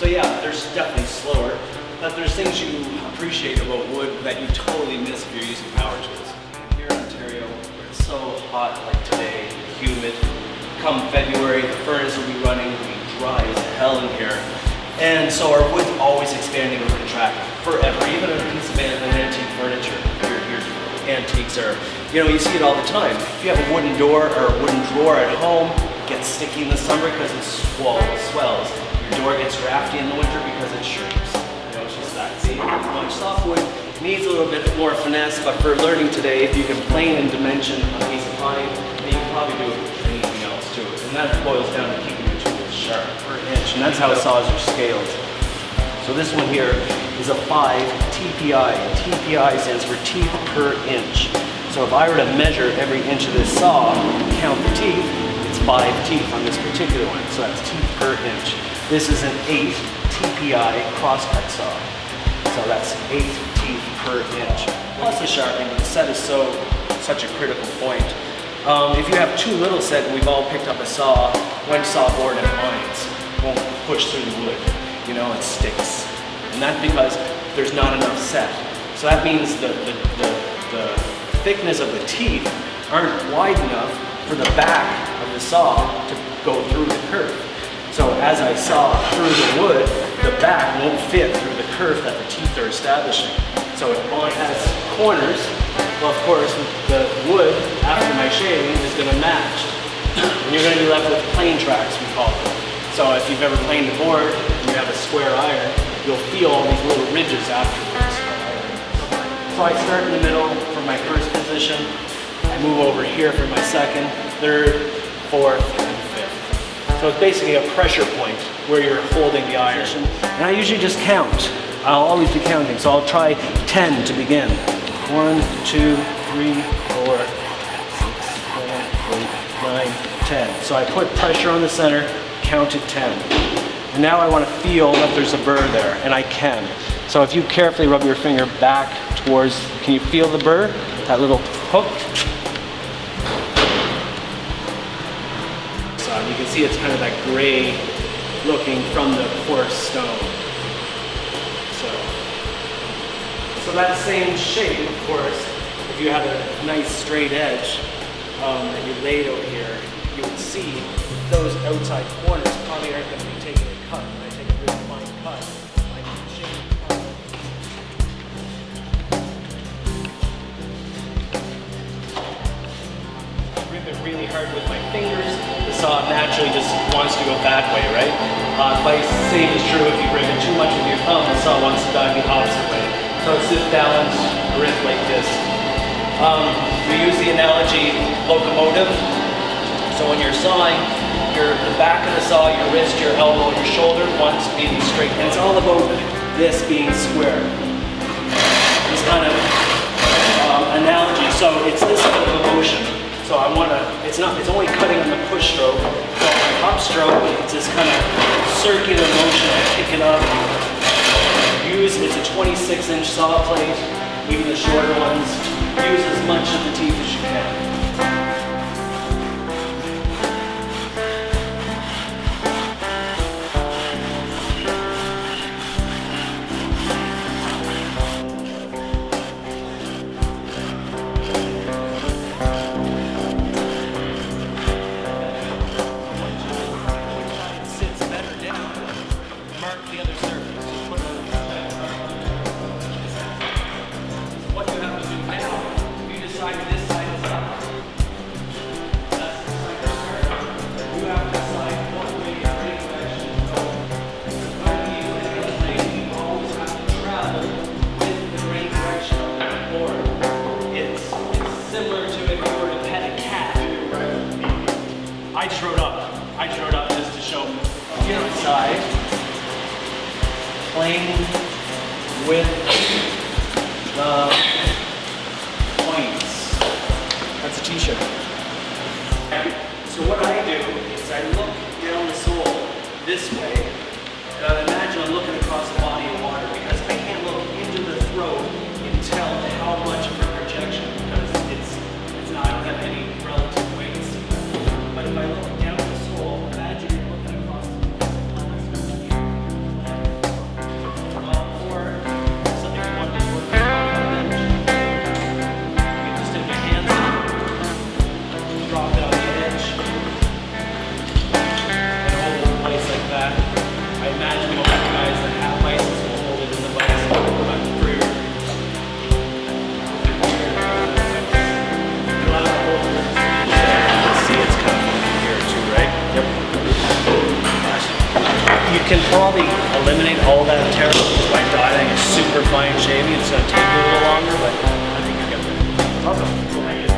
So yeah, there's definitely slower, but there's things you appreciate about wood that you totally miss if you're using power tools. Here in Ontario, where it's so hot like today, humid, come February, the furnace will be running, it'll be dry as hell in here. And so our wood's always expanding or contracting forever, even on a piece of an antique furniture. Your antiques are, you know, you see it all the time. If you have a wooden door or a wooden drawer at home, it gets sticky in the summer because it swells. Your door gets drafty in the winter because it shrinks. You know, it's just that same much. Softwood needs a little bit more finesse, but for learning today, if you can plane and dimension a piece of pine, then you can probably do anything else to it. And that boils down to keeping your tools sharp per inch, and that's how saws are scaled. So this one here is a 5 TPI. TPI stands for teeth per inch. So if I were to measure every inch of this saw, count the teeth, it's 5 teeth on this particular one. So that's teeth per inch. This is an 8 TPI crosscut saw. So that's 8 teeth per inch. Plus the sharpening, but the set is such a critical point. If you have too little set, and we've all picked up a saw, one saw board and lines won't push through the wood. You know, it sticks. And that's because there's not enough set. So that means the thickness of the teeth aren't wide enough for the back of the saw to go through the curve. So as I saw through the wood, the back won't fit through the curve that the teeth are establishing. So it has corners. Well, of course, the wood, after my shaving, is going to match. And you're going to be left with plane tracks, we call them. So if you've ever planed a board and you have a square iron, you'll feel all these little ridges afterwards. So I start in the middle for my first position. I move over here for my second, third, fourth, and fifth. So it's basically a pressure point where you're holding the iron. And I usually just count. I'll always be counting. So I'll try 10 to begin. 1, 2, 3, 4, 6, 7, 8, 9, 10. So I put pressure on the center, counted 10. And now I want to feel that there's a burr there, and I can. So if you carefully rub your finger back towards, can you feel the burr? That little hook? So you can see it's kind of that gray looking from the coarse stone. So that same shape, of course, if you had a nice straight edge that you laid over here, you would see those outside corners probably aren't going to be taking a cut. When I take a really fine cut, I can shape it. Rip it really hard with my fingers. The saw naturally just wants to go that way, right? The same is true if you rip it too much with your thumb, the saw wants to dive the opposite way. So it's this balanced grip like this. We use the analogy locomotive. So when you're sawing, the back of the saw, your wrist, your elbow, and your shoulder wants to be straight. And it's all about this being square. This kind of analogy. So it's this kind of motion. So I want to, it's only cutting on the push stroke. So on the up stroke, it's this kind of circular motion. I pick it up. It's a 26-inch saw plate, even the shorter ones. Use as much of the teeth as you can. It sits better down. Mark the other surface. What you have to do now, if you decide this side is up, that's the side that's hard. You have to decide what way your grain direction is going. When you illustrate, you always have to travel with the grain direction of the board. It's similar to if you were to pet a cat. I just wrote up just to show the other side. Plane with the points. That's a t-shirt. So what I do is I look down the sole this way, and I imagine I'm looking across a body of water because I can't look into the throat and tell how much of a projection because it's not, I don't have any relative weights. But if I look down the sole, imagine you're looking across the glass. can probably eliminate all that tear just by dotting a super fine shaving. It's going to take you a little longer, but I think you're good. Awesome. Thank you.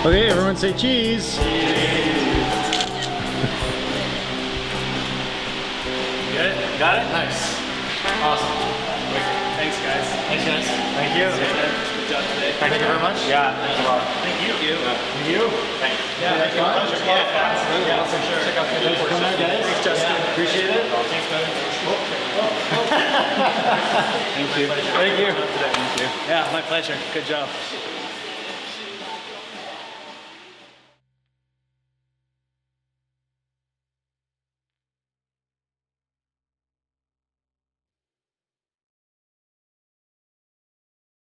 Okay, everyone say cheese. Good? Got it? Nice. Awesome. Thanks, guys. Thanks, guys. Thank you. Good job today. Thank you very much. Yeah, thanks a lot. Thank you. Thank you. Thank you. Yeah, thank you. Pleasure. Yeah, for sure. Check out the Thanks for coming out, guys. Thanks, Justin. Appreciate it. Thanks, man. Thank you. Thank you. Yeah, my pleasure. Good job.